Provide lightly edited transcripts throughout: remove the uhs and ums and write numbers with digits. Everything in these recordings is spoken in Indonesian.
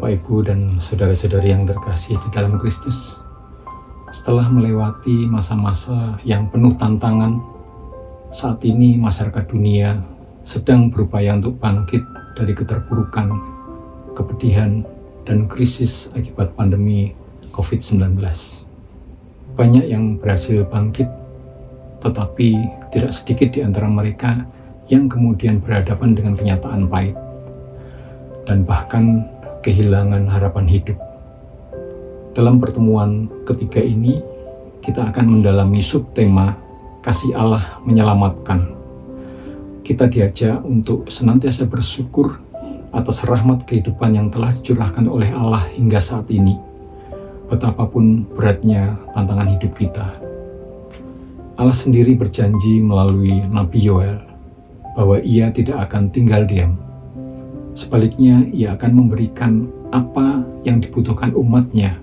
Bapak, Ibu, dan saudara-saudari yang terkasih di dalam Kristus, setelah melewati masa-masa yang penuh tantangan, saat ini masyarakat dunia sedang berupaya untuk bangkit dari keterpurukan, kepedihan, dan krisis akibat pandemi COVID-19. Banyak yang berhasil bangkit, tetapi tidak sedikit di antara mereka yang kemudian berhadapan dengan kenyataan pahit dan bahkan kehilangan harapan hidup. Dalam pertemuan ketiga ini, kita akan mendalami subtema kasih Allah menyelamatkan. Kita diajak untuk senantiasa bersyukur atas rahmat kehidupan yang telah dicurahkan oleh Allah hingga saat ini, betapapun beratnya tantangan hidup kita. Allah sendiri berjanji melalui Nabi Yoel bahwa Ia tidak akan tinggal diam. Sebaliknya, Ia akan memberikan apa yang dibutuhkan umat-Nya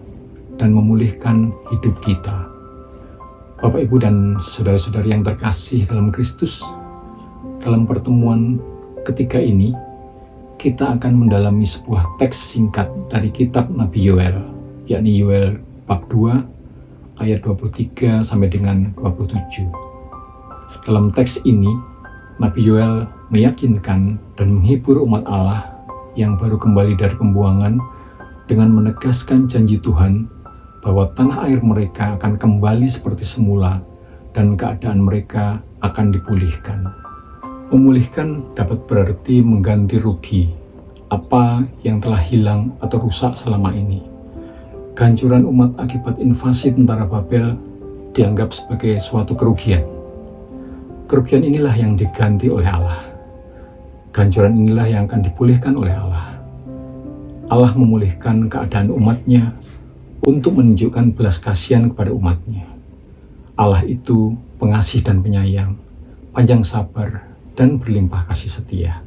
dan memulihkan hidup kita. Bapak, Ibu, dan saudara-saudari yang terkasih dalam Kristus, dalam pertemuan ketiga ini, kita akan mendalami sebuah teks singkat dari kitab Nabi Yoel, yakni Yoel bab 2, ayat 23 sampai dengan 27. Dalam teks ini, Nabi Yoel meyakinkan dan menghibur umat Allah yang baru kembali dari pembuangan dengan menegaskan janji Tuhan bahwa tanah air mereka akan kembali seperti semula dan keadaan mereka akan dipulihkan. Memulihkan dapat berarti mengganti rugi apa yang telah hilang atau rusak selama ini. Kehancuran umat akibat invasi tentara Babel dianggap sebagai suatu kerugian. Kerugian inilah yang diganti oleh Allah. Kehancuran inilah yang akan dipulihkan oleh Allah. Allah memulihkan keadaan umat-Nya untuk menunjukkan belas kasihan kepada umat-Nya. Allah itu pengasih dan penyayang, panjang sabar, dan berlimpah kasih setia.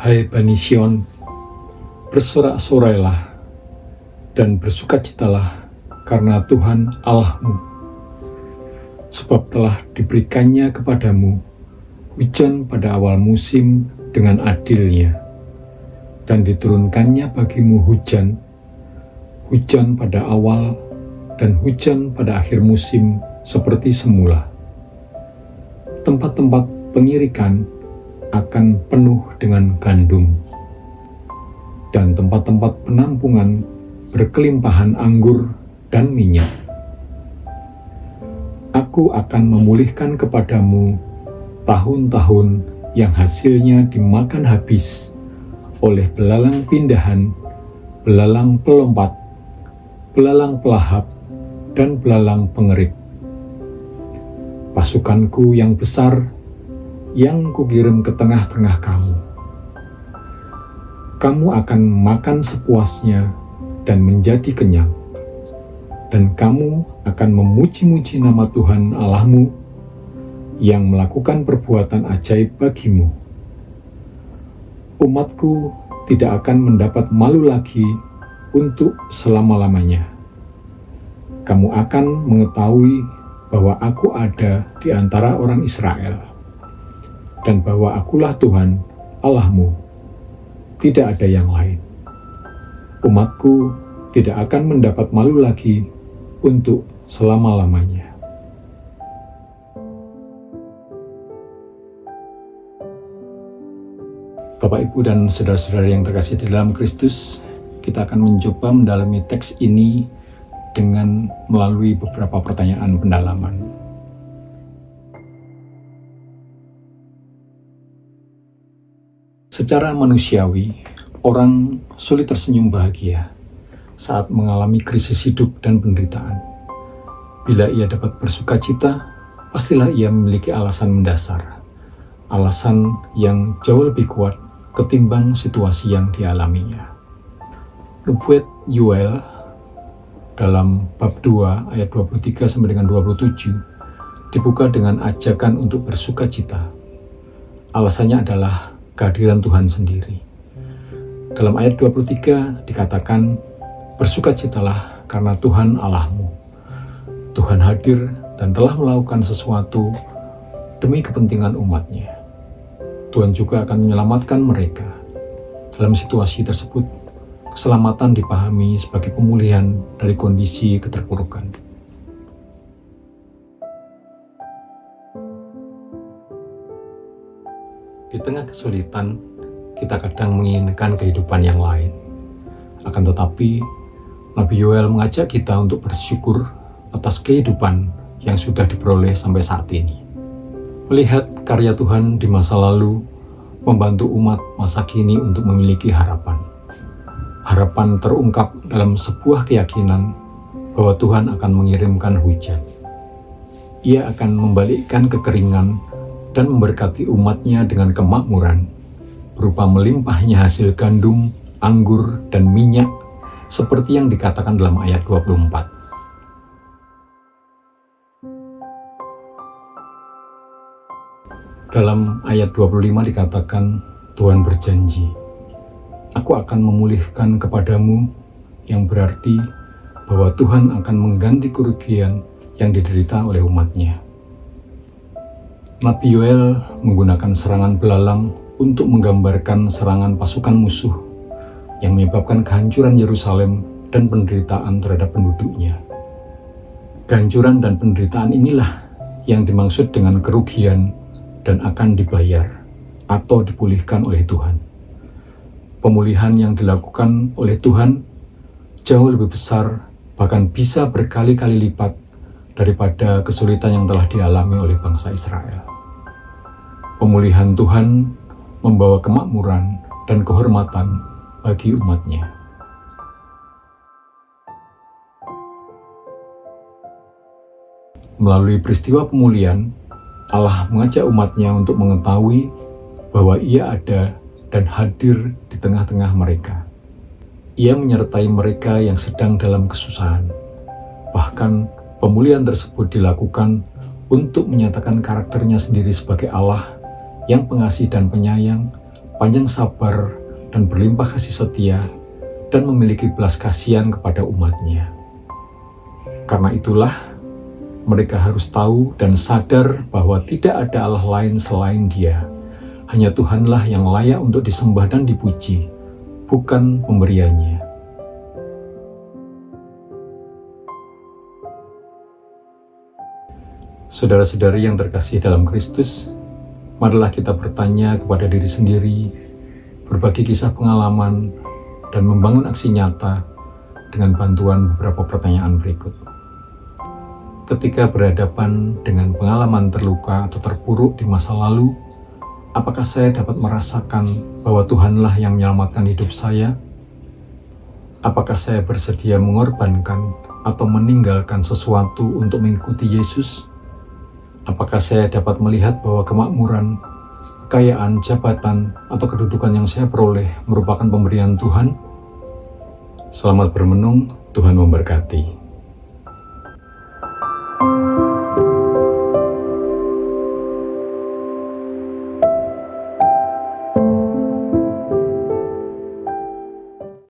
Hai Bani Sion, bersorak-sorailah dan bersukacitalah karena Tuhan Allahmu, sebab telah diberikannya kepadamu hujan pada awal musim dengan adilnya, dan diturunkannya bagimu hujan pada awal dan hujan pada akhir musim seperti semula. Tempat-tempat pengirikan akan penuh dengan gandum, dan tempat-tempat penampungan berkelimpahan anggur dan minyak. Aku akan memulihkan kepadamu tahun-tahun yang hasilnya dimakan habis oleh belalang pindahan, belalang pelompat, belalang pelahap, dan belalang pengerik. Pasukanku yang besar yang kukirim ke tengah-tengah kamu. Kamu akan makan sepuasnya dan menjadi kenyang, dan kamu akan memuji-muji nama Tuhan Allahmu yang melakukan perbuatan ajaib bagimu. Umatku tidak akan mendapat malu lagi untuk selama-lamanya. Kamu akan mengetahui bahwa aku ada di antara orang Israel, dan bahwa akulah Tuhan Allahmu, tidak ada yang lain. Umatku tidak akan mendapat malu lagi untuk selama-lamanya. Bapak, Ibu, dan saudara-saudara yang terkasih di dalam Kristus, kita akan mencoba mendalami teks ini dengan melalui beberapa pertanyaan pendalaman. Secara manusiawi, orang sulit tersenyum bahagia saat mengalami krisis hidup dan penderitaan. Bila ia dapat bersukacita, pastilah ia memiliki alasan mendasar, alasan yang jauh lebih kuat ketimbang situasi yang dialaminya. Nubuat Yoel dalam bab 2 ayat 23 sampai dengan 27 dibuka dengan ajakan untuk bersukacita. Alasannya adalah kehadiran Tuhan sendiri. Dalam ayat 23 dikatakan, bersukacitalah karena Tuhan Allahmu. Tuhan hadir dan telah melakukan sesuatu demi kepentingan umatnya. Tuhan juga akan menyelamatkan mereka. Dalam situasi tersebut, keselamatan dipahami sebagai pemulihan dari kondisi keterpurukan. Di tengah kesulitan, kita kadang menginginkan kehidupan yang lain. Akan tetapi, Nabi Yoel mengajak kita untuk bersyukur atas kehidupan yang sudah diperoleh sampai saat ini. Melihat karya Tuhan di masa lalu, membantu umat masa kini untuk memiliki harapan. Harapan terungkap dalam sebuah keyakinan bahwa Tuhan akan mengirimkan hujan. Ia akan membalikkan kekeringan dan memberkati umatnya dengan kemakmuran, berupa melimpahnya hasil gandum, anggur, dan minyak, seperti yang dikatakan dalam ayat 24. Dalam ayat 25 dikatakan, Tuhan berjanji, "Aku akan memulihkan kepadamu," yang berarti bahwa Tuhan akan mengganti kerugian yang diderita oleh umatnya. Nabi Yoel menggunakan serangan belalang untuk menggambarkan serangan pasukan musuh yang menyebabkan kehancuran Yerusalem dan penderitaan terhadap penduduknya. Kehancuran dan penderitaan inilah yang dimaksud dengan kerugian dan akan dibayar atau dipulihkan oleh Tuhan. Pemulihan yang dilakukan oleh Tuhan jauh lebih besar, bahkan bisa berkali-kali lipat daripada kesulitan yang telah dialami oleh bangsa Israel. Pemulihan Tuhan membawa kemakmuran dan kehormatan bagi umatnya. Melalui peristiwa pemulihan, Allah mengajak umatnya untuk mengetahui bahwa Ia ada dan hadir di tengah-tengah mereka. Ia menyertai mereka yang sedang dalam kesusahan. Bahkan pemulihan tersebut dilakukan untuk menyatakan karakternya sendiri sebagai Allah yang pengasih dan penyayang, panjang sabar dan berlimpah kasih setia, dan memiliki belas kasihan kepada umatnya. Karena itulah, mereka harus tahu dan sadar bahwa tidak ada Allah lain selain Dia. Hanya Tuhanlah yang layak untuk disembah dan dipuji, bukan pemberiannya. Saudara-saudari yang terkasih dalam Kristus, marilah kita bertanya kepada diri sendiri, berbagi kisah pengalaman, dan membangun aksi nyata dengan bantuan beberapa pertanyaan berikut. Ketika berhadapan dengan pengalaman terluka atau terpuruk di masa lalu, apakah saya dapat merasakan bahwa Tuhanlah yang menyelamatkan hidup saya? Apakah saya bersedia mengorbankan atau meninggalkan sesuatu untuk mengikuti Yesus? Apakah saya dapat melihat bahwa kemakmuran, kekayaan, jabatan, atau kedudukan yang saya peroleh merupakan pemberian Tuhan? Selamat bermenung, Tuhan memberkati.